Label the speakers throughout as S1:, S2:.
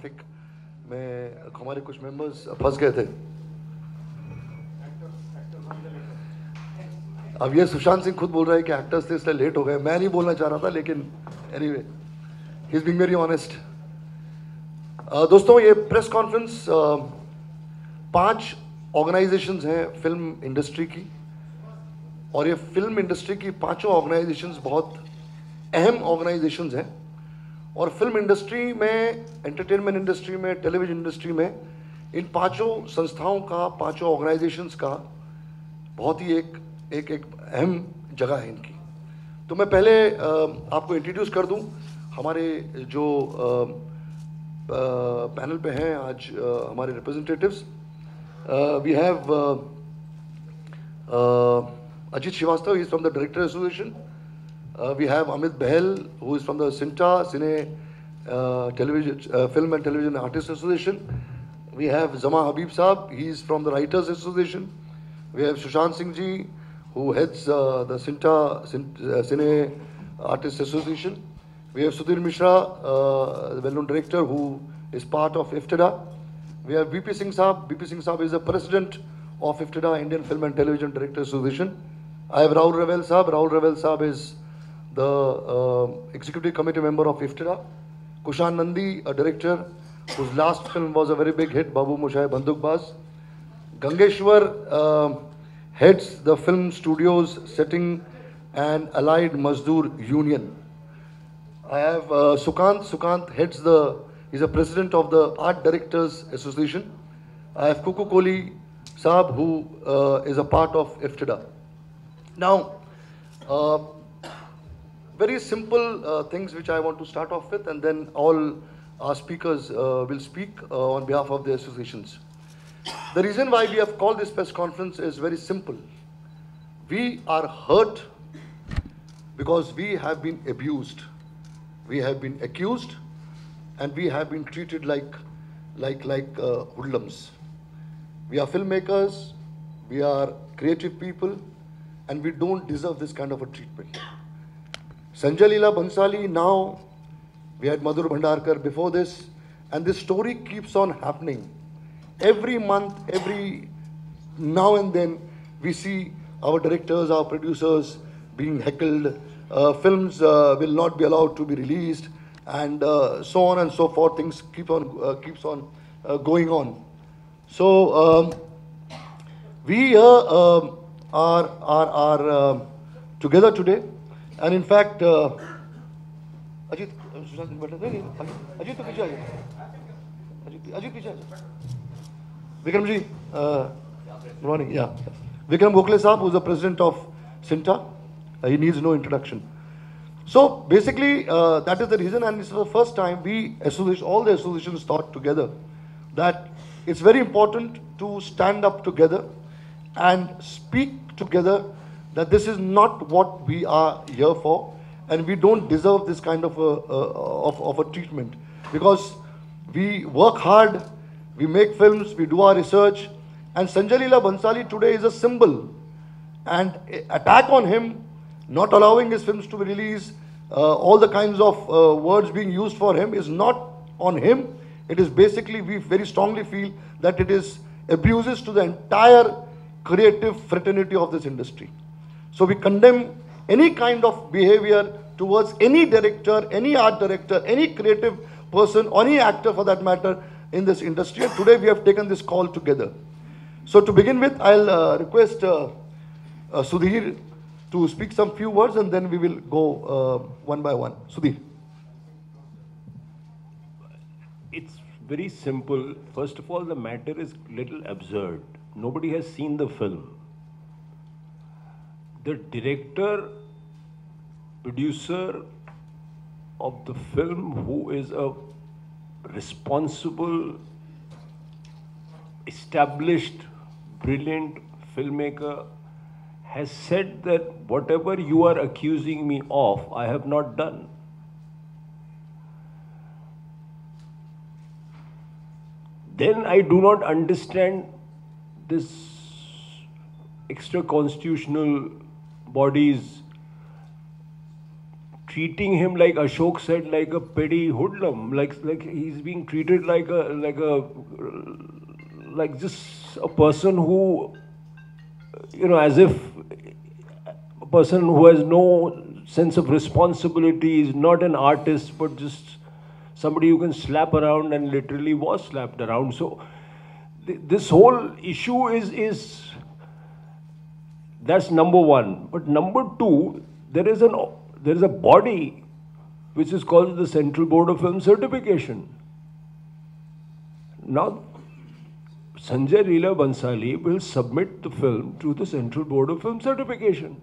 S1: Traffic में हमारे कुछ मेंबर्स फंस गए थे। अब ये सुशांत सिंह खुद बोल रहा है कि एक्टर्स थे इसलिए लेट हो गए। मैं नहीं बोलना चाह रहा था, लेकिन anyway he is being very honest. दोस्तों, ये प्रेस कॉन्फ्रेंस 5 ऑर्गेनाइजेशंस हैं फिल्म इंडस्ट्री की, और ये फिल्म इंडस्ट्री की 5 ऑर्गेनाइजेशंस बहुत अहम ऑर्गेनाइजेशंस हैं। और फिल्म इंडस्ट्री में, एंटरटेनमेंट इंडस्ट्री में, टेलीविजन इंडस्ट्री में इन 5 संस्थाओं का, 5 ऑर्गेनाइजेशंस का बहुत ही एक अहम जगह है इनकी। तो मैं पहले आपको इंट्रोड्यूस कर दूं हमारे जो पैनल पे हैं आज हमारे representatives. We have Ajit Srivastava, he is from the director association. We have Amit Bahel, who is from the CINTA, Film and Television Artists Association. We have Zama Habib Saab, he is from the Writers Association. We have Sushant Singh ji, who heads the CINTA, Cine Artists Association. We have Sudhir Mishra, the well-known director, who is part of IFTDA. We have BP Singh Saab. BP Singh Saab is the president of IFTDA, Indian Film and Television Directors Association. I have Rahul Ravel Saab. Rahul Ravel Saab is the executive committee member of IFTDA. Kushan Nandi, a director whose last film was a very big hit, Babu Moshai Bandukbaz. Gangeshwar heads the film studios, setting and allied Mazdoor Union. I have Sukant. Sukant heads he's a president of the Art Directors Association. I have Kuku Kohli Saab, who is a part of IFTDA. Now, very simple things which I want to start off with, and then all our speakers will speak on behalf of the associations. The reason why we have called this press conference is very simple. We are hurt because we have been abused, we have been accused, and we have been treated like hoodlums. We are filmmakers, we are creative people, and we don't deserve this kind of a treatment. Sanjay Leela Bhansali, now we had Madhur Bhandarkar before this, and this story keeps on happening. Every month, every now and then, we see our directors, our producers being heckled. Films will not be allowed to be released, and so on and so forth. Things keeps on going on. So we are together today. And in fact, Ajit, Ajit to piche aaja. Ajit piche aaja. Vikram ji, good morning. Yeah, Vikram Gokhale Saab, who is the president of CINTA. He needs no introduction. So basically, that is the reason, and it's the first time all the associations thought together that it's very important to stand up together and speak together, that this is not what we are here for, and we don't deserve this kind of a treatment, because we work hard, we make films, we do our research, and Sanjay Leela Bhansali today is a symbol, and attack on him, not allowing his films to be released, all the kinds of words being used for him is not on him. It is basically, we very strongly feel that it is abuses to the entire creative fraternity of this industry. So we condemn any kind of behavior towards any director, any art director, any creative person, or any actor for that matter in this industry. And today we have taken this call together. So to begin with, I'll request Sudhir to speak some few words, and then we will go one by one. Sudhir.
S2: It's very simple. First of all, the matter is little absurd. Nobody has seen the film. The director, producer of the film, who is a responsible, established, brilliant filmmaker, has said that whatever you are accusing me of, I have not done. Then I do not understand this extra constitutional bodies treating him, like Ashok said, like a petty hoodlum, like he's being treated like just a person who, as if a person who has no sense of responsibility, is not an artist, but just somebody who can slap around and literally was slapped around. So this whole issue is that's number one. But number two, there is a body which is called the Central Board of Film Certification. Now, Sanjay Leela Bhansali will submit the film to the Central Board of Film Certification.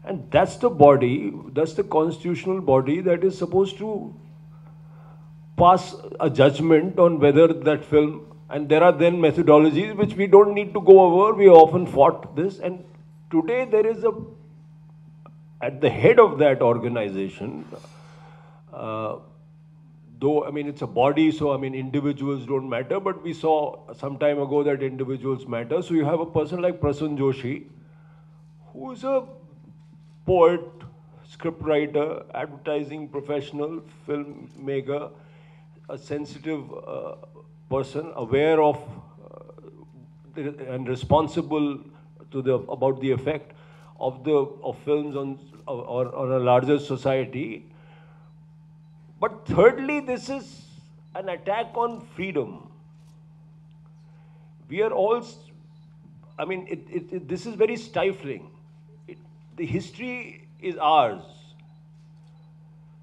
S2: And that's the body, that's the constitutional body that is supposed to pass a judgment on whether that film, and there are then methodologies which we don't need to go over. We often fought this, and today there is at the head of that organization, though, I mean, it's a body, so, I mean, individuals don't matter, but we saw some time ago that individuals matter. So you have a person like Prasanna Joshi, who is a poet, scriptwriter, advertising professional, filmmaker, a sensitive person, aware of and responsible about the effect of films on a larger society. But thirdly, this is an attack on freedom. We are all, I mean, this is very stifling. The history is ours.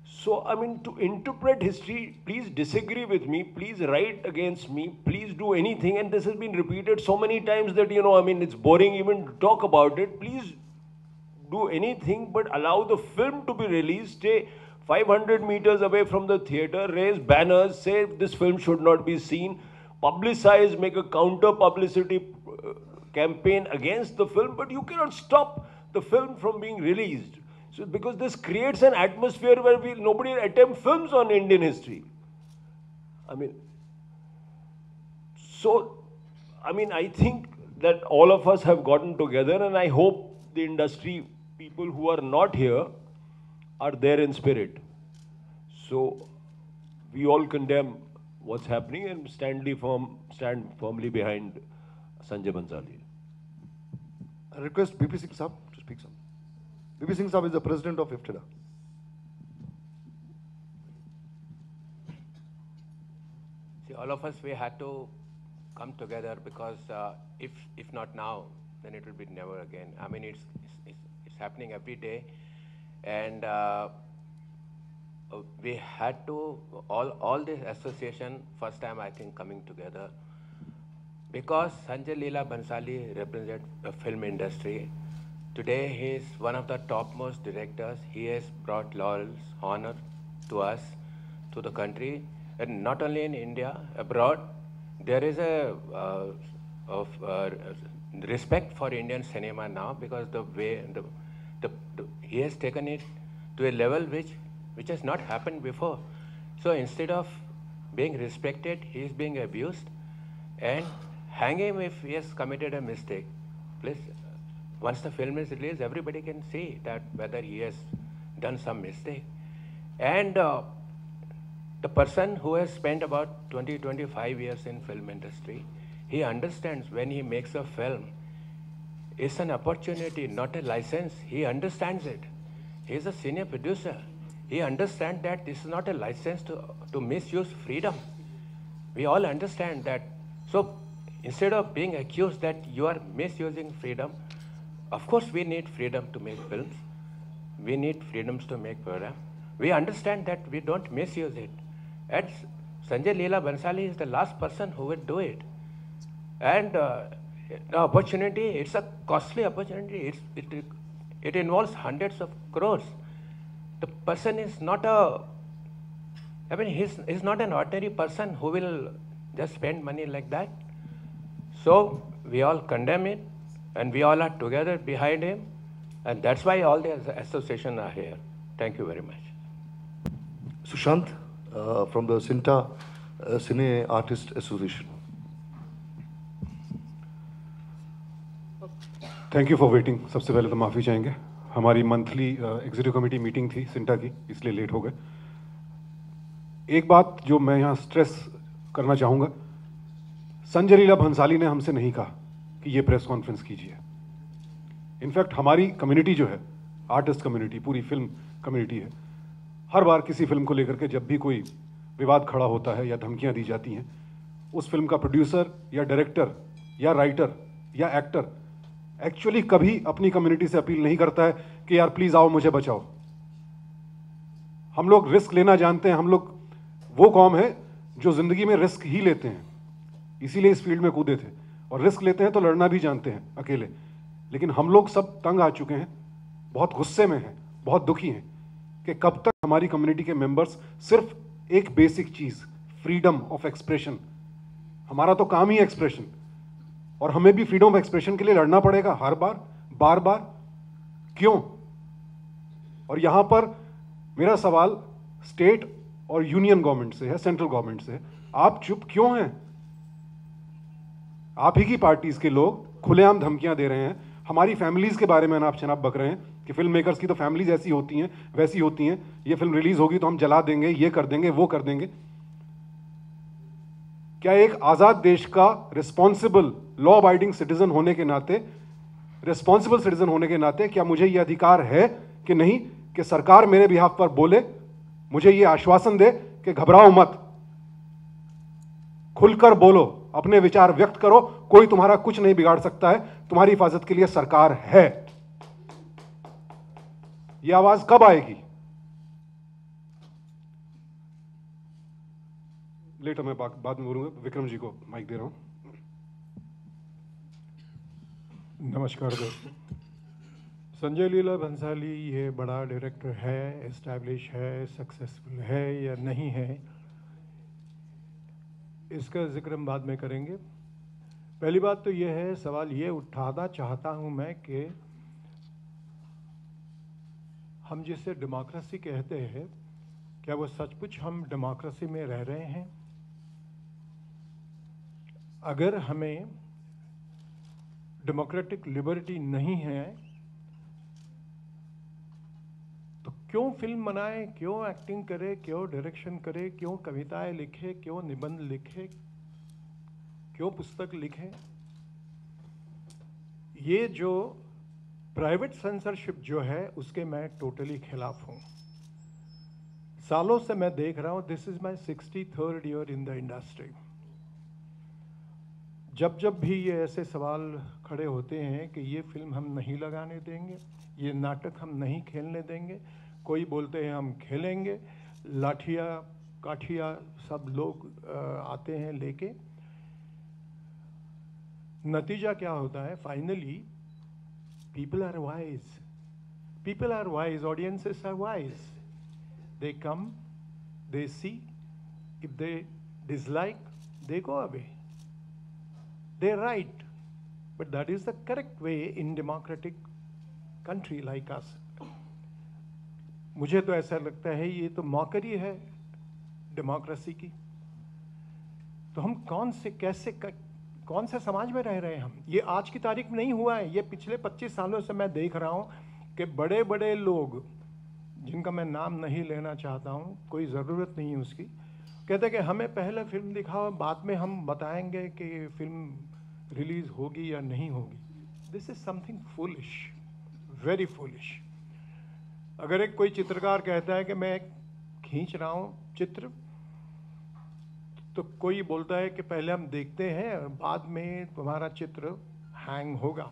S2: So, I mean, to interpret history, please disagree with me, please write against me, please do anything. And this has been repeated so many times that, I mean, it's boring even to talk about it. Please do anything, but allow the film to be released. Stay 500 meters away from the theater, raise banners, say this film should not be seen, publicize, make a counter publicity campaign against the film, but you cannot stop the film from being released. So, because this creates an atmosphere where nobody attempt films on Indian history. I mean, so, I mean, I think that all of us have gotten together, and I hope the industry people who are not here are there in spirit. So, we all condemn what's happening and stand firmly behind Sanjay Bhansali.
S1: I request BP Singh Saab to speak some. BP Singh Saab is the president of IFTDA.
S3: See, all of us, we had to come together because if not now, then it will be never again. I mean, it's happening every day, and we had to, all this association, first time I think coming together, because Sanjay Leela Bhansali represents the film industry. Today he is one of the topmost directors. He has brought laurels, honor to us, to the country, and not only in India, abroad. There is a respect for Indian cinema now, because the way he has taken it to a level which has not happened before. So instead of being respected, he is being abused, and hang him if he has committed a mistake. Please, once the film is released, everybody can see that whether he has done some mistake. And the person who has spent about 20-25 years in film industry, he understands when he makes a film, it's an opportunity, not a license. He understands it. He is a senior producer. He understands that this is not a license to misuse freedom. We all understand that. So instead of being accused that you are misusing freedom, of course we need freedom to make films. We need freedoms to make programs. We understand that we don't misuse it. And Sanjay Leela Bhansali is the last person who would do it. And the opportunity, it's a costly opportunity. It involves hundreds of crores. The person is not he's not an ordinary person who will just spend money like that. So we all condemn it, and we all are together behind him, and that's why all the associations are here. Thank you very much.
S1: Sushant from the Cinta Cine Artist Association.
S4: Thank you for waiting. सबसे पहले तो माफ़ी चाहेंगे. हमारी monthly executive committee meeting थी सिंटा की, इसलिए late हो गए। एक बात जो मैं यहाँ स्ट्रेस करना चाहूँगा, संजय लीला भंसाली ने हमसे नहीं कहा कि ये प्रेस कॉन्फ्रेंस कीजिए। इनफैक्ट हमारी कम्युनिटी जो है, आर्टिस्ट कम्युनिटी, पूरी फिल्म कम्युनिटी है, हर बार किसी फिल्म को लेकर के जब भी कोई विवाद खड़ा होता है या धमकियाँ दी जाती हैं, उस फिल्म का प्रोड्यूसर या डायरेक्टर या राइटर या एक्टर एक्चुअली कभी अपनी कम्युनिटी से अपील नहीं करता है कि यार प्लीज आओ मुझे बचाओ। हम लोग रिस्क लेना जानते हैं, हम लोग वो कौम है जो जिंदगी में रिस्क ही लेते हैं, इसीलिए इस फील्ड में कूदे थे, और रिस्क लेते हैं तो लड़ना भी जानते हैं अकेले। लेकिन हम लोग सब तंग आ चुके हैं, बहुत गुस्से में हैं, बहुत दुखी हैं कि कब तक हमारी कम्युनिटी के मेंबर्स सिर्फ एक बेसिक चीज, फ्रीडम ऑफ एक्सप्रेशन, हमारा तो काम ही एक्सप्रेशन, और हमें भी फ्रीडम ऑफ एक्सप्रेशन के लिए लड़ना पड़ेगा हर बार, बार बार, क्यों? और यहां पर मेरा सवाल स्टेट और यूनियन गवर्नमेंट से है, सेंट्रल गवर्नमेंट से है, आप चुप क्यों हैं? आप ही की पार्टीज के लोग खुलेआम धमकियां दे रहे हैं, हमारी फैमिलीज के बारे में आप शनाब बक रहे हैं कि फिल्म मेकर्स की तो फैमिलीज ऐसी होती हैं, वैसी होती हैं, ये फिल्म रिलीज होगी तो हम जला देंगे, ये कर देंगे, वो कर देंगे। क्या एक आजाद देश का रिस्पॉन्सिबल लॉ अबाइडिंग सिटीजन होने के नाते, रिस्पॉन्सिबल सिटीजन होने के नाते, क्या मुझे यह अधिकार है कि नहीं कि सरकार मेरे बिहाफ पर बोले, मुझे यह आश्वासन दे कि घबराओ मत, खुलकर बोलो, अपने विचार व्यक्त करो, कोई तुम्हारा कुछ नहीं बिगाड़ सकता है, तुम्हारी हिफाजत के लिए सरकार है। यह आवाज कब आएगी? लेटर मैं बाद में बोलूंगा। विक्रम जी को माइक दे रहा हूं।
S5: नमस्कार दोस्तों। संजय लीला भंसाली ये बड़ा डायरेक्टर है, एस्टैब्लिश है, सक्सेसफुल है या नहीं है, इसका जिक्र हम बाद में करेंगे। पहली बात तो ये है, सवाल ये उठाना चाहता हूँ मैं कि हम जिसे डेमोक्रेसी कहते हैं, क्या वो सचमुच हम डेमोक्रेसी में रह रहे हैं? अगर हमें डेमोक्रेटिक लिबर्टी नहीं है तो क्यों फिल्म बनाए, क्यों एक्टिंग करे, क्यों डायरेक्शन करे, क्यों कविताएं लिखे, क्यों निबंध लिखे, क्यों पुस्तक लिखे? ये जो प्राइवेट सेंसरशिप जो है उसके मैं टोटली खिलाफ हूं। सालों से मैं देख रहा हूं, this is my 63rd year in the industry. जब जब भी ये ऐसे सवाल खड़े होते हैं कि ये फिल्म हम नहीं लगाने देंगे, ये नाटक हम नहीं खेलने देंगे, कोई बोलते हैं हम खेलेंगे, लाठिया काठिया सब लोग आते हैं लेके, नतीजा क्या होता है? Finally people are wise, people are wise, audiences are wise, they come, they see, if they dislike they go away, they're right, but that is the correct way in democratic country like us. मुझे तो ऐसा लगता है ये तो मौकरी है democracy की। तो हम कौन से समाज में रह रहे हैं हम? ये आज की तारीख में नहीं हुआ है, ये पिछले 25 सालों से मैं देख रहा हूँ कि बड़े बड़े लोग, जिनका मैं नाम नहीं लेना चाहता हूँ, कोई ज़रूरत नहीं है उसकी, कहते हैं कि हमें पहले फिल्म दिखाओ, बाद में हम बताएंगे कि फिल्म रिलीज होगी या नहीं होगी। This is something foolish, very foolish. अगर एक कोई चित्रकार कहता है कि मैं खींच रहा हूँ चित्र, तो कोई बोलता है कि पहले हम देखते हैं, बाद में तुम्हारा चित्र हैंग होगा।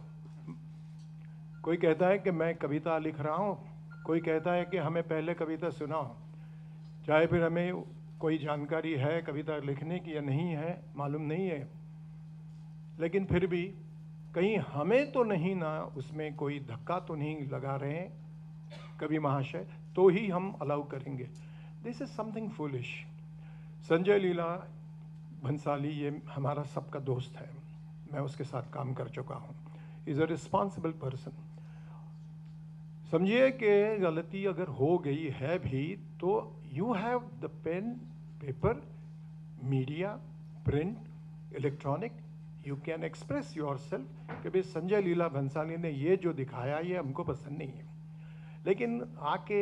S5: कोई कहता है कि मैं कविता लिख रहा हूँ, कोई कहता है कि हमें पहले कविता सुनाओ, चाहे फिर हमें कोई जानकारी है कविता लिखने की या नहीं है, मालूम नहीं है, लेकिन फिर भी कहीं हमें तो नहीं ना उसमें कोई धक्का तो नहीं लगा रहे हैं कवि महाशय, तो ही हम अलाउ करेंगे। This is something foolish. Sanjay Leela Bhansali ये हमारा सबका दोस्त है, मैं उसके साथ काम कर चुका हूँ, इज़ अ रिस्पॉन्सिबल पर्सन। समझिए कि गलती अगर हो गई है भी तो you have the pen, paper, media, print, electronic, you can express yourself कि भाई संजय लीला भंसाली ने ये जो दिखाया ये हमको पसंद नहीं है। लेकिन आके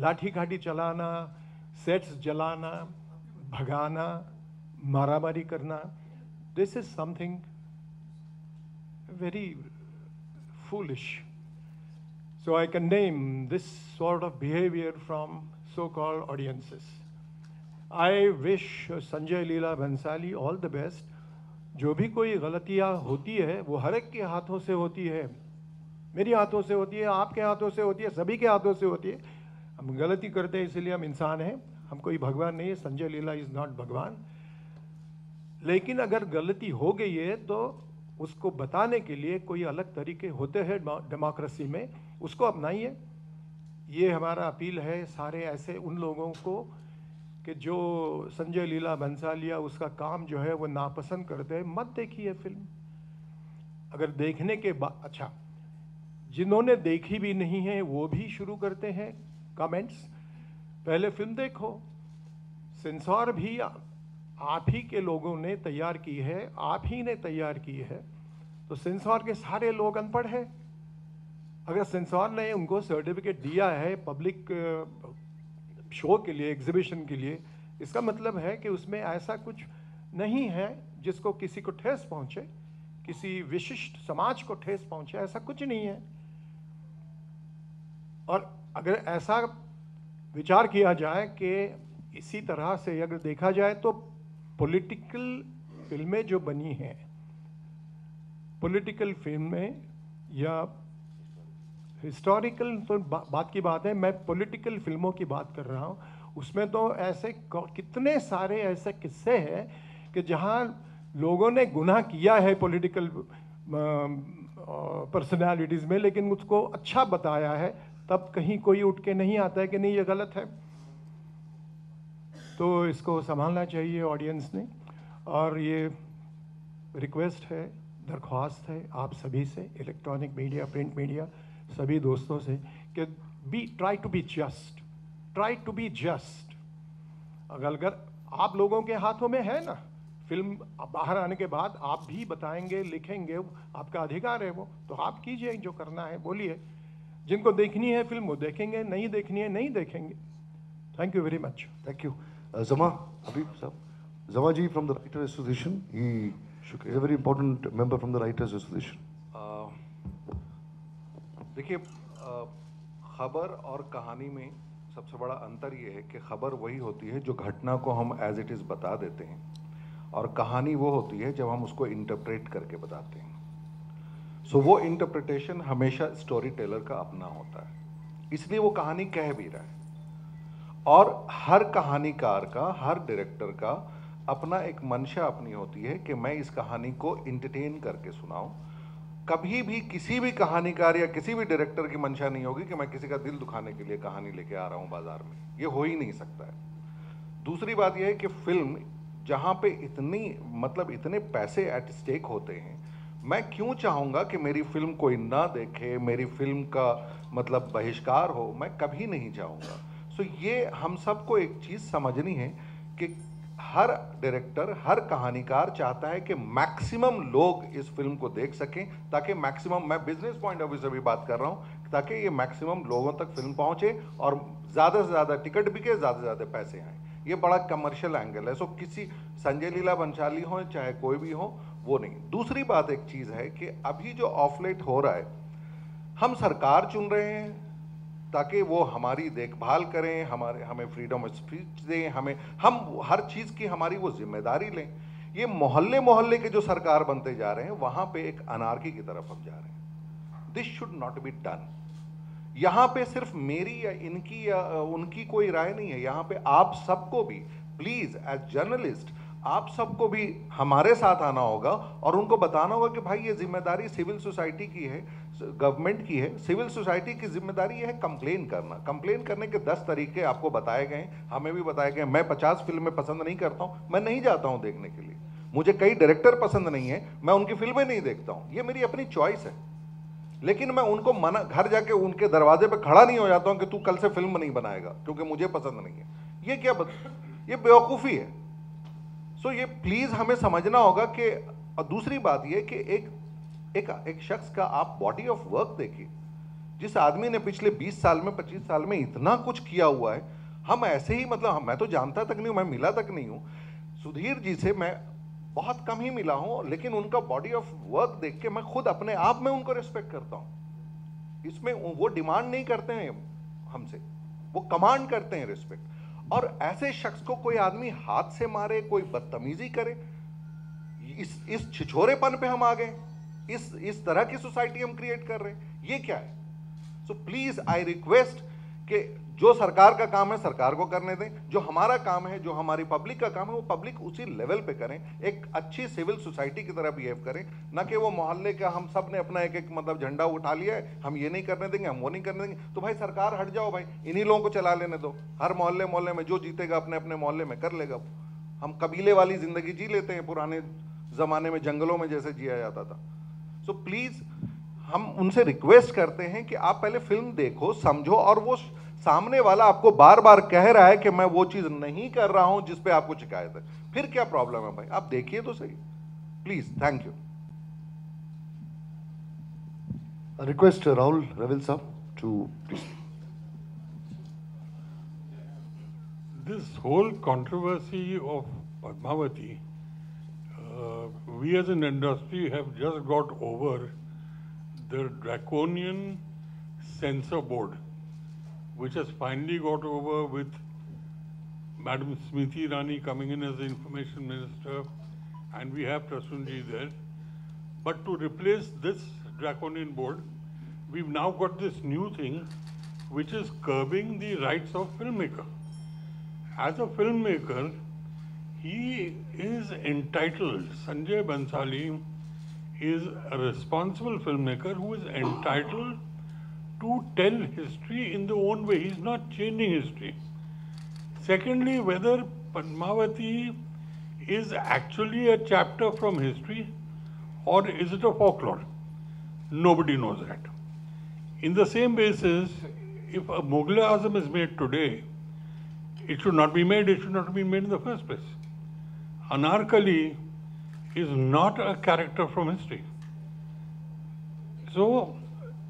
S5: लाठी काठी चलाना, सेट्स जलाना, भगाना, मारामारी करना, this is something very foolish. So I condemn this sort of behavior from so-called audiences. I wish Sanjay Leela Bhansali all the best. जो भी कोई गलतियाँ होती है वो हर एक के हाथों से होती है, मेरी हाथों से होती है, आपके हाथों से होती है, सभी के हाथों से होती है। हम गलती करते हैं इसलिए हम इंसान हैं, हम कोई भगवान नहीं है। संजय लीला इज़ नॉट भगवान। लेकिन अगर गलती हो गई है तो उसको बताने के लिए कोई अलग तरीके होते हैं डेमोक्रेसी में, उसको अपनाइए। ये हमारा अपील है सारे ऐसे उन लोगों को कि जो संजय लीला भंसाली उसका काम जो है वो नापसंद करते हैं, मत देखिए फिल्म। अगर देखने के बाद अच्छा, जिन्होंने देखी भी नहीं है वो भी शुरू करते हैं कमेंट्स, पहले फिल्म देखो। सेंसर भी आप ही के लोगों ने तैयार की है, आप ही ने तैयार की है, तो सेंसर के सारे लोग अनपढ़ हैं। अगर सेंसर ने उनको सर्टिफिकेट दिया है पब्लिक शो के लिए, एग्जीबिशन के लिए, इसका मतलब है कि उसमें ऐसा कुछ नहीं है जिसको किसी को ठेस पहुंचे, किसी विशिष्ट समाज को ठेस पहुंचे, ऐसा कुछ नहीं है। और अगर ऐसा विचार किया जाए कि इसी तरह से अगर देखा जाए तो पॉलिटिकल फिल्में जो बनी हैं, पॉलिटिकल फिल्में या हिस्टोरिकल तो बात की बात है, मैं पॉलिटिकल फिल्मों की बात कर रहा हूँ। उसमें तो ऐसे कितने सारे ऐसे किस्से हैं कि जहाँ लोगों ने गुनाह किया है पॉलिटिकल पर्सनालिटीज़ में, लेकिन उसको अच्छा बताया है, तब कहीं कोई उठ के नहीं आता है कि नहीं ये गलत है। तो इसको संभालना चाहिए ऑडियंस ने। और ये रिक्वेस्ट है, दरख्वास्त है आप सभी से, इलेक्ट्रॉनिक मीडिया, प्रिंट मीडिया, सभी दोस्तों से कि try to be just, try to be just. अगर आप लोगों के हाथों में है ना, फिल्म बाहर आने के बाद आप भी बताएंगे, लिखेंगे, आपका अधिकार है वो, तो आप कीजिए, जो करना है बोलिए। जिनको देखनी है फिल्म वो देखेंगे, नहीं देखनी है नहीं देखेंगे। Thank you very much.
S1: Thank you. Zama, Habib Sahab. Zama ji from the Writers Association. He is a very important member from the Writers Association.
S6: देखिए, खबर और कहानी में सबसे बड़ा अंतर ये है कि खबर वही होती है जो घटना को हम एज इट इज़ बता देते हैं, और कहानी वो होती है जब हम उसको इंटरप्रेट करके बताते हैं। सो वो इंटरप्रिटेशन हमेशा स्टोरी टेलर का अपना होता है, इसलिए वो कहानी कह भी रहा है। और हर कहानीकार का, हर डायरेक्टर का अपना एक मंशा अपनी होती है कि मैं इस कहानी को इंटरटेन करके सुनाऊं। कभी भी किसी भी कहानीकार या किसी भी डायरेक्टर की मंशा नहीं होगी कि मैं किसी का दिल दुखाने के लिए कहानी लेके आ रहा हूं बाजार में, ये हो ही नहीं सकता है। दूसरी बात यह है कि फिल्म जहां पे इतने पैसे एट स्टेक होते हैं, मैं क्यों चाहूंगा कि मेरी फिल्म कोई ना देखे, मेरी फिल्म का मतलब बहिष्कार हो, मैं कभी नहीं चाहूंगा। सो ये हम सबको एक चीज समझनी है कि हर डायरेक्टर, हर कहानीकार चाहता है कि मैक्सिमम लोग इस फिल्म को देख सकें, ताकि मैक्सिमम, मैं बिजनेस पॉइंट ऑफ व्यू से भी बात कर रहा हूं, ताकि ये मैक्सिमम लोगों तक फिल्म पहुंचे और ज़्यादा से ज़्यादा टिकट बिके, ज़्यादा से ज़्यादा पैसे आए। ये बड़ा कमर्शियल एंगल है। सो किसी संजय लीला भंसाली हो चाहे कोई भी हो, वो नहीं। दूसरी बात एक चीज़ है कि अभी जो ऑफलेट हो रहा है, हम सरकार चुन रहे हैं ताकि वो हमारी देखभाल करें, हमें फ्रीडम ऑफ स्पीच दें, हम हर चीज़ की हमारी वो जिम्मेदारी लें। ये मोहल्ले मोहल्ले के जो सरकार बनते जा रहे हैं, वहाँ पे एक अनार्की की तरफ हम जा रहे हैं। This should not be done. यहाँ पे सिर्फ मेरी या इनकी या उनकी कोई राय नहीं है, यहाँ पे आप सबको भी प्लीज़ एज जर्नलिस्ट आप सबको भी हमारे साथ आना होगा और उनको बताना होगा कि भाई ये जिम्मेदारी सिविल सोसाइटी की है, गवर्नमेंट की है। सिविल सोसाइटी की जिम्मेदारी है कंप्लेन करना। कंप्लेन करने के 10 तरीके आपको बताए गए, हमें भी बताए गए। मैं 50 फिल्में पसंद नहीं करता हूँ, मैं नहीं जाता हूँ देखने के लिए। मुझे कई डायरेक्टर पसंद नहीं है, मैं उनकी फिल्में नहीं देखता हूँ, ये मेरी अपनी चॉइस है। लेकिन मैं उनको घर जाके उनके दरवाजे पे खड़ा नहीं हो जाता हूँ कि तू कल से फिल्म नहीं बनाएगा क्योंकि मुझे पसंद नहीं है। ये क्या ये बेवकूफ़ी है। सो ये प्लीज़ हमें समझना होगा कि, और दूसरी बात ये कि एक शख्स का आप बॉडी ऑफ वर्क देखिए जिस आदमी ने पिछले 20 साल में 25 साल में इतना कुछ किया हुआ है, हम ऐसे ही मतलब मैं तो जानता तक नहीं हूँ, मैं मिला तक नहीं हूँ। सुधीर जी से मैं बहुत कम ही मिला हूँ, लेकिन उनका बॉडी ऑफ वर्क देख के मैं खुद अपने आप में उनको रिस्पेक्ट करता हूँ। इसमें वो डिमांड नहीं करते हैं हमसे, वो कमांड करते हैं रिस्पेक्ट। और ऐसे शख्स को कोई आदमी हाथ से मारे, कोई बदतमीजी करे, इस छिछोरेपन पे हम आ गए। इस तरह की सोसाइटी हम क्रिएट कर रहे हैं, ये क्या है? सो प्लीज आई रिक्वेस्ट कि जो सरकार का काम है सरकार को करने दें, जो हमारा काम है, जो हमारी पब्लिक का काम है, वो पब्लिक उसी लेवल पे करें, एक अच्छी सिविल सोसाइटी की तरह बिहेव करें, ना कि वो मोहल्ले का हम सब ने अपना एक एक मतलब झंडा उठा लिया है, हम ये नहीं करने देंगे, हम वो नहीं करने देंगे। तो भाई सरकार हट जाओ भाई, इन्हीं लोगों को चला लेने दो। हर मोहल्ले मोहल्ले में जो जीतेगा अपने अपने मोहल्ले में कर लेगा। हम कबीले वाली जिंदगी जी लेते हैं, पुराने जमाने में जंगलों में जैसे जिया जाता था। सो प्लीज हम उनसे रिक्वेस्ट करते हैं कि आप पहले फिल्म देखो, समझो, और वो सामने वाला आपको बार बार कह रहा है कि मैं वो चीज नहीं कर रहा हूं जिस पे आपको शिकायत है, फिर क्या प्रॉब्लम है भाई? आप देखिए तो सही, please. Thank you.
S1: Request Rahul Rawail साहब to please.
S7: This whole controversy of Padmavati, we as an industry have just got over the draconian censor board, which has finally got over with Madam Smriti Irani coming in as the information minister, and we have Prasunji there. But to replace this draconian board, we've now got this new thing, which is curbing the rights of filmmaker. As a filmmaker, he is entitled, Sanjay Bhansali is a responsible filmmaker who is entitled to tell history in their own way. He's not changing history. Secondly, whether Padmavati is actually a chapter from history or is it a folklore, nobody knows that. In the same basis, if a Mughal Azam is made today, it should not be made, it should not have been made in the first place. Anarkali is not a character from history. So,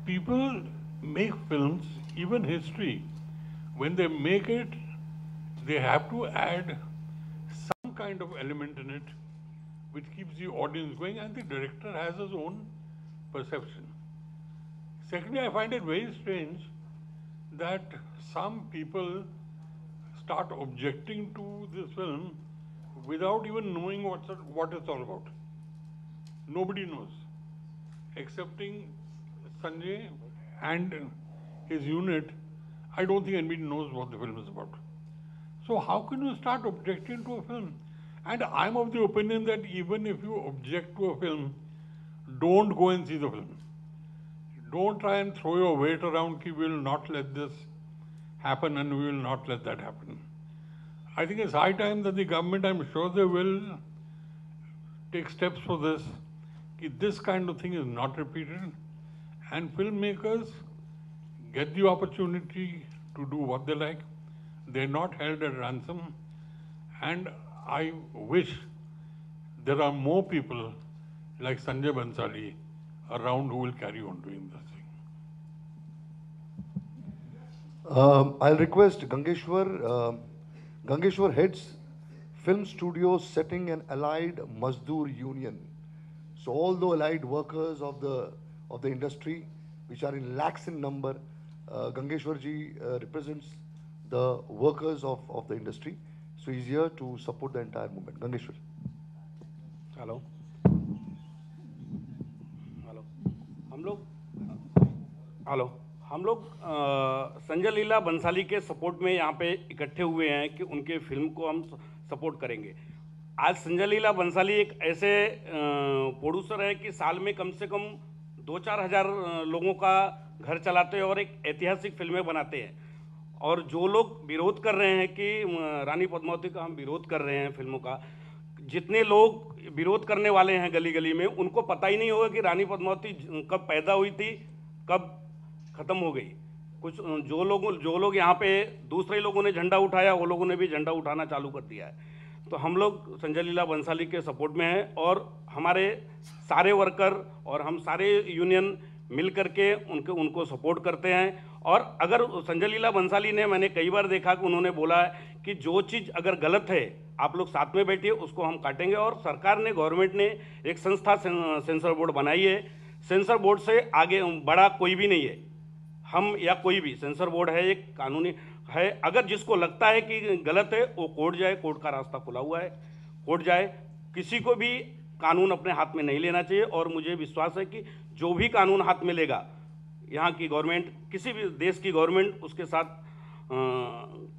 S7: people make films, even history. When they make it, they have to add some kind of element in it which keeps the audience going, and the director has his own perception. Secondly, I find it very strange that some people start objecting to this film without even knowing what it's all about. Nobody knows, excepting Sanjay and his unit. I don't think anybody knows what the film is about. So how can you start objecting to a film? And I'm of the opinion that even if you object to a film, don't go and see the film. Don't try and throw your weight around ki we will not let this happen and we will not let that happen. I think it's high time that the government, I'm sure they will take steps for this, ki this kind of thing is not repeated, and filmmakers get the opportunity to do what they like. They're not held at ransom, and I wish there are more people like Sanjay Bhansali around who will carry on doing this thing.
S1: I'll request Gangeshwar. Gangeshwar heads film studios setting an allied Mazdoor union. So all the allied workers of the industry, which are in lakhs in number, Gangeshwar ji represents the workers of the industry. So he's here to support the entire movement. Gangeshwar.
S8: Hello हम लोग संजय लीला बंसाली के support में यहाँ पे इकट्ठे हुए हैं कि उनके फिल्म को हम सपोर्ट करेंगे। आज संजय लीला बंसाली एक ऐसे प्रोड्यूसर है कि साल में कम से कम 2-4 हज़ार लोगों का घर चलाते हैं और एक ऐतिहासिक फिल्में बनाते हैं। और जो लोग विरोध कर रहे हैं कि रानी पद्मावती का हम विरोध कर रहे हैं फिल्मों का, जितने लोग विरोध करने वाले हैं गली गली में, उनको पता ही नहीं होगा कि रानी पद्मावती कब पैदा हुई थी, कब ख़त्म हो गई। कुछ जो लोग यहाँ पे दूसरे लोगों ने झंडा उठाया, वो लोगों ने भी झंडा उठाना चालू कर दिया है। तो हम लोग संजय लीला बंसाली के सपोर्ट में हैं और हमारे सारे वर्कर और हम सारे यूनियन मिल करके उनको सपोर्ट करते हैं। और अगर संजय लीला भंसाली ने, मैंने कई बार देखा कि उन्होंने बोला है कि जो चीज़ अगर गलत है आप लोग साथ में बैठिए, उसको हम काटेंगे। और सरकार ने, गवर्नमेंट ने एक संस्था सेंसर बोर्ड बनाई है। सेंसर बोर्ड से आगे बड़ा कोई भी नहीं है, हम या कोई भी। सेंसर बोर्ड है, एक कानूनी है। अगर जिसको लगता है कि गलत है वो कोर्ट जाए, कोर्ट का रास्ता खुला हुआ है, कोर्ट जाए। किसी को भी कानून अपने हाथ में नहीं लेना चाहिए। और मुझे विश्वास है कि जो भी कानून हाथ में लेगा, यहाँ की गवर्नमेंट, किसी भी देश की गवर्नमेंट उसके साथ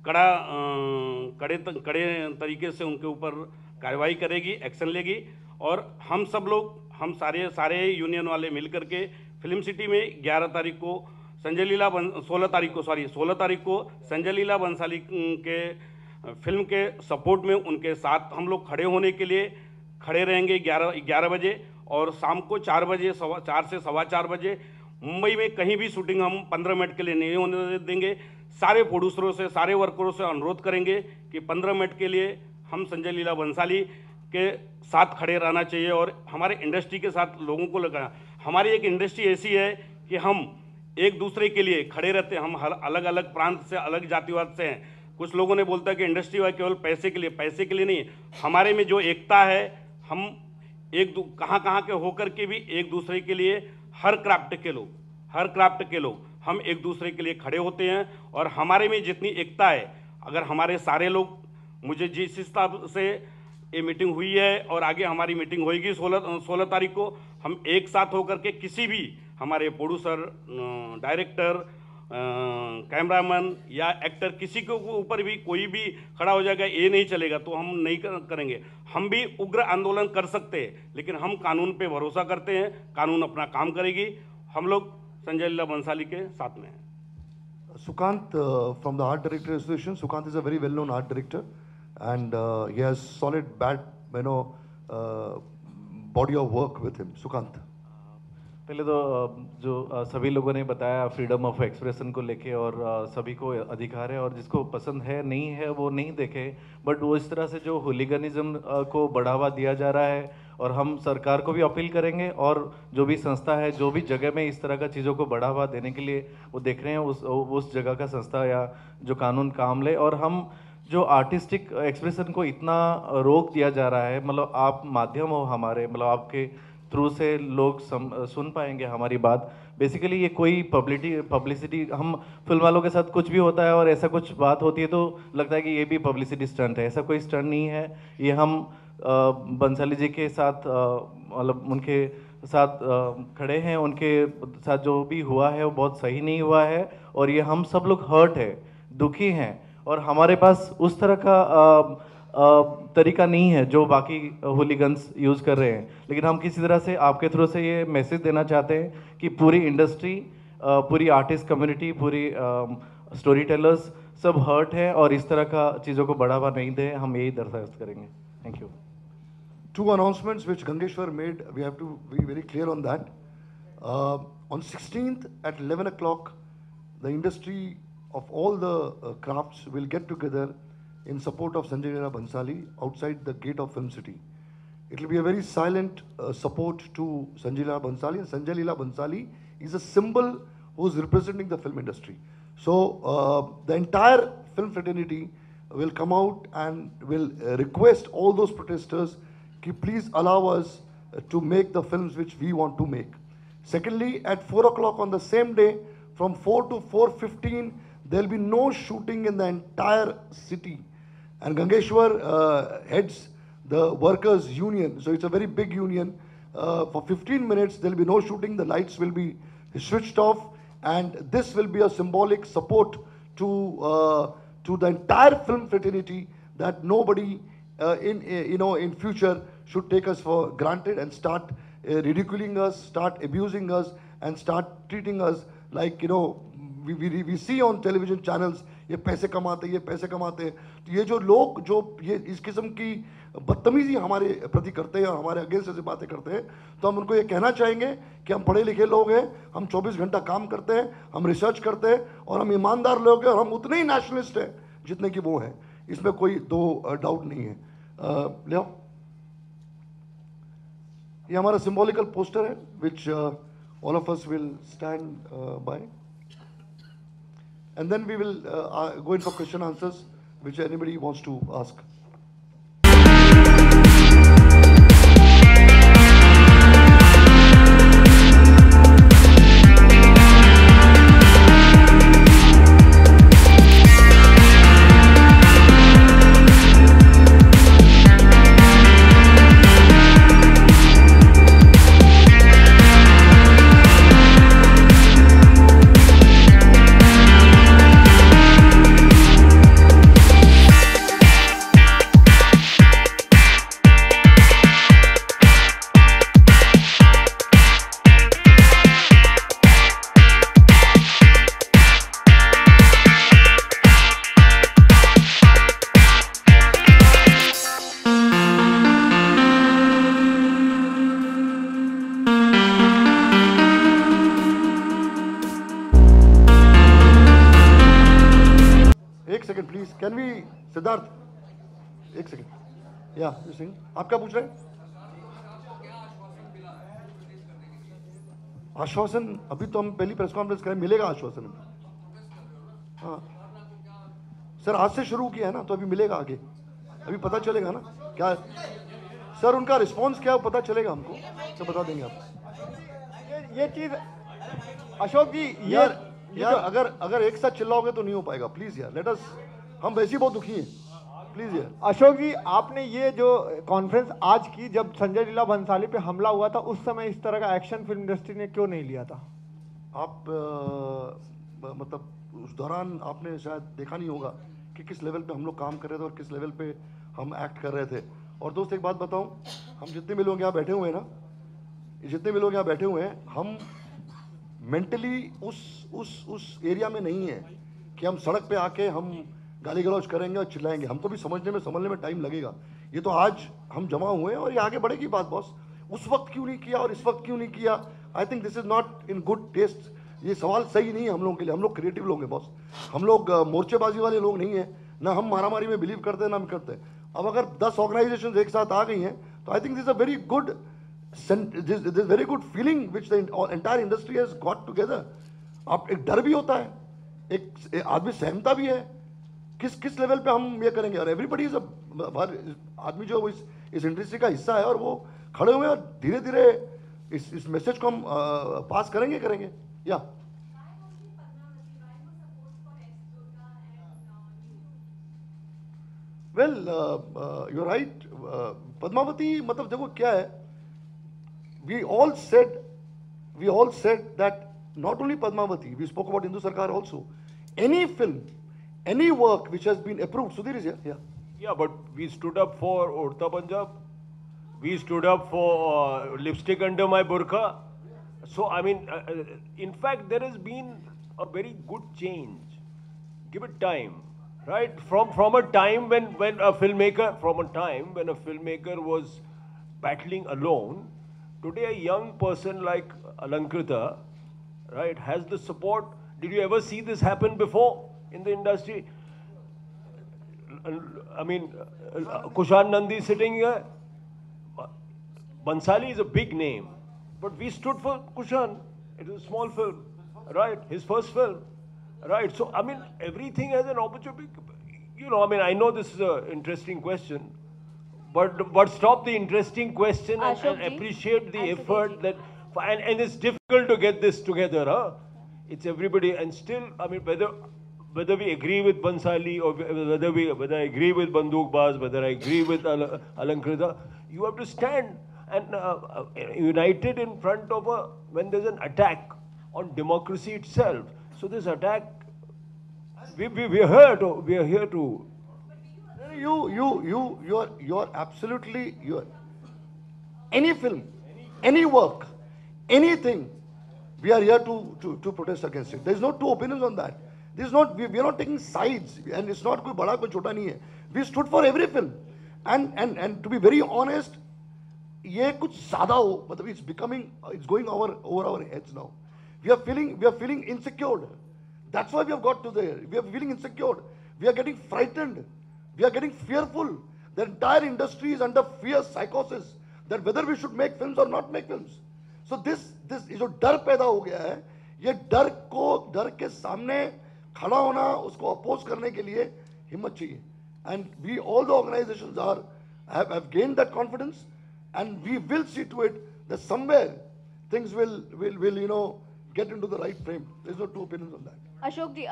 S8: कड़े तरीके से उनके ऊपर कार्रवाई करेगी, एक्शन लेगी। और हम सब लोग, हम सारे यूनियन वाले मिल करके फिल्म सिटी में 11 तारीख को 16 तारीख को संजय लीला भंसाली के फिल्म के सपोर्ट में उनके साथ हम लोग खड़े होने के लिए खड़े रहेंगे 11 बजे। और शाम को 4 बजे, 4 से 4:15 बजे मुंबई में कहीं भी शूटिंग हम 15 मिनट के लिए नहीं होने देंगे। सारे प्रोड्यूसरों से, सारे वर्करों से अनुरोध करेंगे कि 15 मिनट के लिए हम संजय लीला भंसाली के साथ खड़े रहना चाहिए। और हमारे इंडस्ट्री के साथ लोगों को लगा, हमारी एक इंडस्ट्री ऐसी है कि हम एक दूसरे के लिए खड़े रहते हैं। हम अलग अलग प्रांत से, अलग जातिवाद से हैं। कुछ लोगों ने बोलता है कि इंडस्ट्री वाले केवल पैसे के लिए नहीं। हमारे में जो एकता है, हम कहाँ के होकर के भी एक दूसरे के लिए, हर क्राफ्ट के लोग हम एक दूसरे के लिए खड़े होते हैं। और हमारे में जितनी एकता है, अगर हमारे सारे लोग, मुझे जिस हिसाब से ये मीटिंग हुई है और आगे हमारी मीटिंग होगी 16 तारीख को, हम एक साथ होकर के किसी भी हमारे प्रोड्यूसर, डायरेक्टर, कैमरामैन या एक्टर, किसी के ऊपर भी कोई भी खड़ा हो जाएगा, ये नहीं चलेगा तो हम नहीं करेंगे। हम भी उग्र आंदोलन कर सकते हैं, लेकिन हम कानून पे भरोसा करते हैं, कानून अपना काम करेगी। हम लोग संजय लीला भंसाली के साथ में हैं।
S1: Sukant, from the Art Director Association, Sukant is a very well-known art director, and he has solid, body of work with him. Sukant.
S9: पहले तो जो सभी लोगों ने बताया फ्रीडम ऑफ एक्सप्रेशन को लेके, और सभी को अधिकार है, और जिसको पसंद है नहीं है वो नहीं देखे। बट वो इस तरह से जो होलीगनिज्म को बढ़ावा दिया जा रहा है, और हम सरकार को भी अपील करेंगे, और जो भी संस्था है, जो भी जगह में इस तरह का चीज़ों को बढ़ावा देने के लिए वो देख रहे हैं, उस जगह का संस्था या जो कानून काम ले। और हम जो आर्टिस्टिक एक्सप्रेशन को इतना रोक दिया जा रहा है, मतलब आप माध्यम हो हमारे, मतलब आपके थ्रू से लोग सुन पाएंगे हमारी बात। बेसिकली ये कोई पब्लिसिटी, हम फिल्म वालों के साथ कुछ भी होता है और ऐसा कुछ बात होती है तो लगता है कि ये भी पब्लिसिटी स्टंट है। ऐसा कोई स्टंट नहीं है। ये हम बंसाली जी के साथ, मतलब उनके साथ खड़े हैं। उनके साथ जो भी हुआ है वो बहुत सही नहीं हुआ है, और ये हम सब लोग हर्ट है, दुखी हैं। और हमारे पास उस तरह का तरीका नहीं है जो बाकी होलीगन्स यूज़ कर रहे हैं। लेकिन हम किसी तरह से आपके थ्रू से ये मैसेज देना चाहते हैं कि पूरी इंडस्ट्री, पूरी आर्टिस्ट कम्युनिटी, पूरी स्टोरी टेलर्स सब हर्ट है, और इस तरह का चीज़ों को बढ़ावा नहीं दे। हम यही दरख्वास्त करेंगे। Thank you.
S1: Two announcements which Gangeshwar made, we have to be very clear on that. On 16th at 11 o'clock, the industry of all the crafts will get together in support of Sanjay Leela Bhansali outside the gate of Film City. It will be a very silent support to Sanjay Leela Bhansali, and Sanjay Leela Bhansali is a symbol who is representing the film industry. So the entire film fraternity will come out and will request all those protesters to please allow us to make the films which we want to make. Secondly, at 4 o'clock on the same day, from 4 to 4:15, there will be no shooting in the entire city. And Gangeshwar heads the workers' union, so it's a very big union. For 15 minutes, there will be no shooting. The lights will be switched off, and this will be a symbolic support to the entire film fraternity, that nobody in future should take us for granted and start ridiculing us, start abusing us, and start treating us like, we see on television channels, ये पैसे कमाते हैं। तो ये जो लोग जो ये इस किस्म की बदतमीजी हमारे प्रति करते हैं और हमारे अगेंस्ट ऐसी बातें करते हैं, तो हम उनको ये कहना चाहेंगे कि हम पढ़े लिखे लोग हैं, हम 24 घंटा काम करते हैं, हम रिसर्च करते हैं, और हम ईमानदार लोग हैं, और हम उतने ही नेशनलिस्ट हैं जितने कि वो हैं। इसमें कोई दो डाउट नहीं है। ले आओ, ये हमारा सिंबॉलिकल पोस्टर है, विच all of us will stand by. And then we will go in for question answers, which anybody wants to ask. एक second please, can we Siddharth, एक सेकंड, या सिंह, आप क्या पूछ रहे हैं? आश्वासन अभी तो हम पहली प्रेस कॉन्फ्रेंस करें, मिलेगा आश्वासन। हाँ सर, आज से शुरू किया है ना, तो अभी मिलेगा आगे, अभी पता चलेगा ना क्या सर उनका रिस्पांस क्या है, पता चलेगा हमको, तो बता देंगे आप।
S5: ये चीज अशोक जी,
S1: यार अगर एक साथ चिल्लाओगे तो नहीं हो पाएगा, प्लीज यार, लेट अस, हम वैसे ही बहुत दुखी हैं, प्लीज यार।
S5: अशोक जी, आपने ये जो कॉन्फ्रेंस आज की, जब संजय लीला भंसाली पे हमला हुआ था, उस समय इस तरह का एक्शन फिल्म इंडस्ट्री ने क्यों नहीं लिया था?
S1: आप मतलब उस दौरान आपने शायद देखा नहीं होगा कि किस लेवल पे हम लोग काम कर रहे थे और किस लेवल पे हम एक्ट कर रहे थे। और दोस्त एक बात बताऊं, हम जितने भी लोग यहाँ बैठे हुए हैं ना, जितने भी लोग यहाँ बैठे हुए हैं, हम मेंटली उस एरिया में नहीं है कि हम सड़क पे आके हम गाली गलौज करेंगे और चिल्लाएंगे। हमको भी समझने में टाइम लगेगा। ये तो आज हम जमा हुए हैं और ये आगे बढ़ेगी बात बॉस। उस वक्त क्यों नहीं किया और इस वक्त क्यों नहीं किया, I think this is not in good taste. ये सवाल सही नहीं है हम लोगों के लिए। हम लोग क्रिएटिव लोग हैं बॉस, हम लोग मोर्चेबाजी वाले लोग नहीं हैं, ना हम मारामारी में बिलीव करते हैं ना हम करते हैं। अब अगर 10 ऑर्गेनाइजेशन एक साथ आ गई हैं तो आई think this a very good this very good feeling which the entire industry has got together. आप एक डर भी होता है, एक आदमी सहमता भी है किस लेवल पे हम ये करेंगे। और एवरीबडी इज आदमी जो इस इंडस्ट्री का हिस्सा है और वो खड़े हुए हैं और धीरे धीरे इस मैसेज को हम पास करेंगे या वेल यू राइट। पद्मावती मतलब देखो क्या है, we all said that not only Padmavati, we spoke about Hindu Sarkar also. Any film, any work which has been approved, Sudhir is here,
S2: yeah, but we stood up for Urta Punjab, we stood up for lipstick under my burqa. So I mean, in fact, there has been a very good change. Give it time, right? From a time when a filmmaker was battling alone. Today, a young person like Alankrita, right, has the support. Did you ever see this happen before in the industry? I mean, Kushan Nandi sitting here. Bansali is a big name, but we stood for Kushan. It was a small film, right? His first film, right? So, I mean, everything has an opportunity. You know, I mean, I know this is an interesting question. But stop the interesting question and appreciate the effort that, and it's difficult to get this together, huh? It's everybody, and still, I mean, whether we agree with Bansali or whether I agree with Bandukbaz, whether I agree with Alankrita, you have to stand and united in front of when there's an attack on democracy itself. So this attack, we are here to. You are absolutely, any film, any work, anything, we are here to protest against it. There is no two opinions on that. This is not, we are not taking sides, and it's not koi bada koi chota nahi hai. We stood for every film, and to be very honest, ये कुछ ज़्यादा हो, मतलब it's going over our heads now. We are feeling insecure. That's why we have got to there. We are feeling insecure. We are getting frightened. We are getting fearful. The entire industry is under fear psychosis that whether we should make films or not make films. So this
S1: ये जो डर पैदा हो गया है, ये डर के सामने खड़ा होना, उसको अपोज करने के लिए हिम्मत चाहिए. And we all the organisations have gained that confidence, and we will see to it that somewhere things will get into the right frame. There's no two opinions on that.
S10: Ashok ji,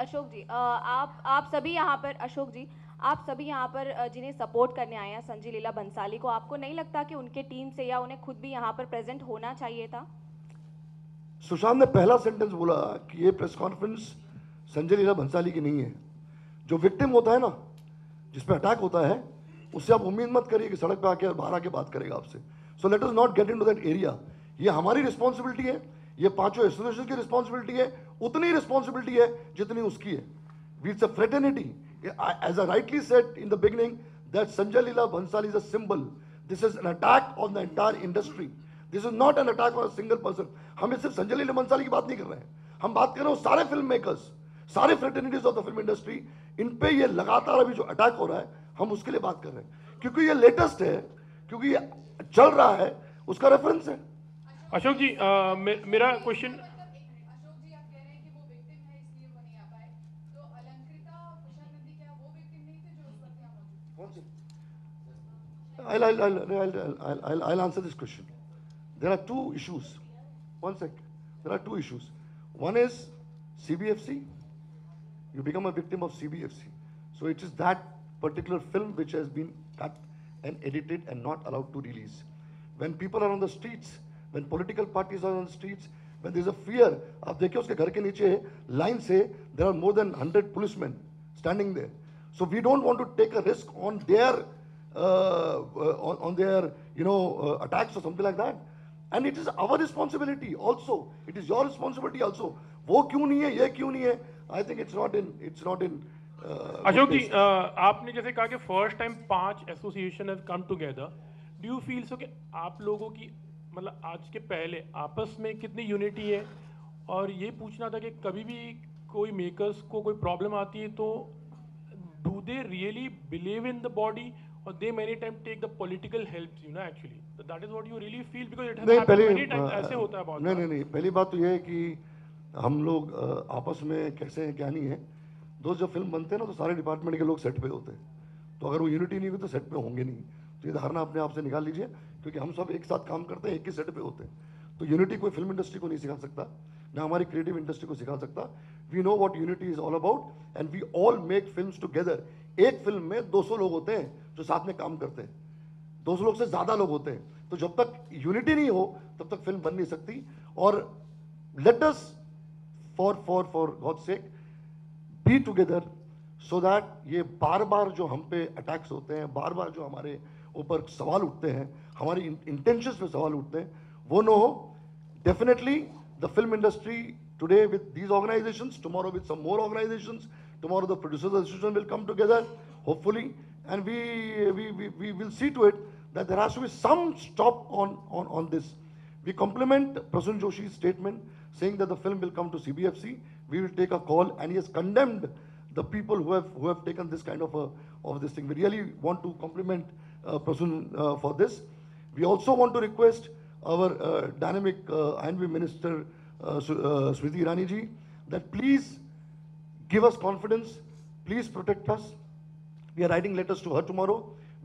S10: आप सभी यहाँ पर, अशोक जी, आप सभी यहाँ पर जिन्हें सपोर्ट करने आए हैं संजय लीला बंसाली को, आपको नहीं लगता कि उनके टीम से या उन्हें खुद भी यहाँ पर प्रेजेंट होना चाहिए था?
S1: सुशांत ने पहला सेंटेंस बोला कि ये प्रेस कॉन्फ्रेंस संजय लीला भंसाली की नहीं है. जो विक्टिम होता है ना, जिस पे अटैक होता है, उससे आप उम्मीद मत करिए कि सड़क पे आके बाहर आके बात करेगा आपसे. So let us not get into that area. ये हमारी रिस्पॉन्सिबिलिटी है, ये पांचों एसोसिएशन की रिस्पॉन्सिबिलिटी है, उतनी रिस्पॉन्सिबिलिटी है जितनी उसकी है. It's a fraternity. As I rightly said in the beginning, that Sanjay Leela Bhansali is a symbol. This is an attack on the entire industry. This is not an attack on a single person. हम सिर्फ संजय लीला भंसाली की बात नहीं कर रहे हैं, हम बात कर रहे हैं सारे फिल्म मेकर्स, सारे फ्रेटर्निटीज ऑफ द फिल्म इंडस्ट्री. इन पे ये लगातार अभी जो अटैक हो रहा है, हम उसके लिए बात कर रहे हैं, क्योंकि ये लेटेस्ट है, क्योंकि ये चल रहा है, उसका रेफरेंस है.
S11: अशोक जी, मेरा question,
S1: I'll answer this question. There are two issues. One sec. There are two issues. One is CBFC. You become a victim of CBFC. So it is that particular film which has been cut and edited and not allowed to release. When people are on the streets, when political parties are on the streets, when there is a fear, आप देखिए उसके घर के नीचे line से there are more than 100 policemen standing there. So we don't want to take a risk on their attacks or something like that. And it is our responsibility also. It is your responsibility also. वो क्यों नहीं है, ये क्यों नहीं है? I think it's not in.
S11: Ashok जी, आपने जैसे कहा कि first time 5 association have come together. Do you feel so कि आप लोगों की मतलब आज के पहले आपस में कितनी यूनिटी है? और ये पूछना था कि कभी भी कोई मेकर्स को कोई प्रॉब्लम आती है तो do they really believe in the body or they many time take the political help, actually. So that is what you really feel, because it has happened many times. ऐसे होता है बहुत.
S1: नहीं, पहली बात तो ये है कि हम लोग आपस में कैसे हैं क्या नहीं है. दोस्त जब फिल्म बनते हैं ना तो सारे डिपार्टमेंट के लोग सेट पे होते हैं, तो अगर वो यूनिटी नहीं हुई तो सेट पे होंगे नहीं. तो ये धारणा अपने आप से निकाल लीजिए, क्योंकि हम सब एक साथ काम करते हैं, एक ही सेट पे होते हैं. तो यूनिटी कोई फिल्म इंडस्ट्री को नहीं सिखा सकता, ना हमारी क्रिएटिव इंडस्ट्री को सिखा सकता. We know what unity is all about and we all make films together. एक फिल्म में 200 लोग होते हैं जो साथ में काम करते हैं, 200 लोग से ज्यादा लोग होते हैं. तो जब तक यूनिटी नहीं हो तब तक फिल्म बन नहीं सकती. और let us for God sake be together, so that ये बार बार जो हम पे अटैक्स होते हैं, बार बार जो हमारे ऊपर सवाल उठते हैं, हमारी इंटेंशंस पे सवाल उठते हैं, वो न हो. Definitely the film industry today with these organizations, tomorrow with some more organizations, tomorrow the producers association will come together, hopefully, and we will see to it that there has to be some stop on this. We compliment Prasun Joshi's statement saying that the film will come to CBFC. We will take a call, and he has condemned the people who have taken this kind of this thing. We really want to compliment Prasun for this. We also want to request our dynamic INB minister Smriti Irani ji, that please give us confidence, please protect us. We are writing letters to her tomorrow.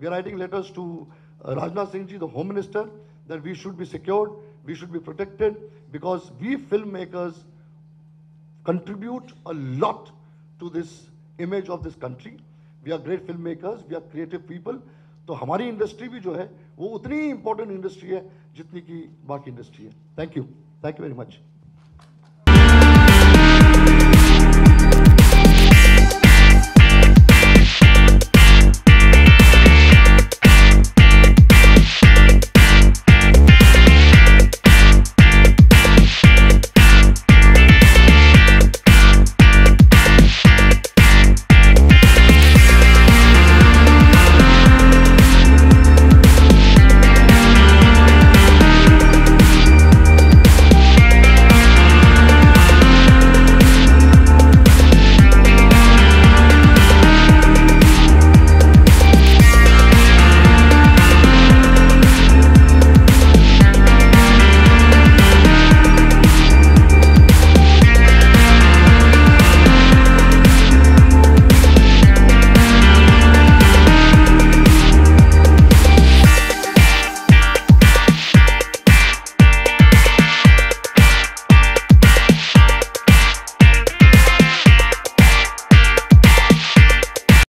S1: We are writing letters to Rajnath Singh ji, the Home Minister, that we should be secured, we should be protected, because we filmmakers contribute a lot to this image of this country. We are great filmmakers, we are creative people. तो हमारी industry भी जो है वो उतनी ही important industry है जितनी की बाकी इंडस्ट्री है. Thank you very much.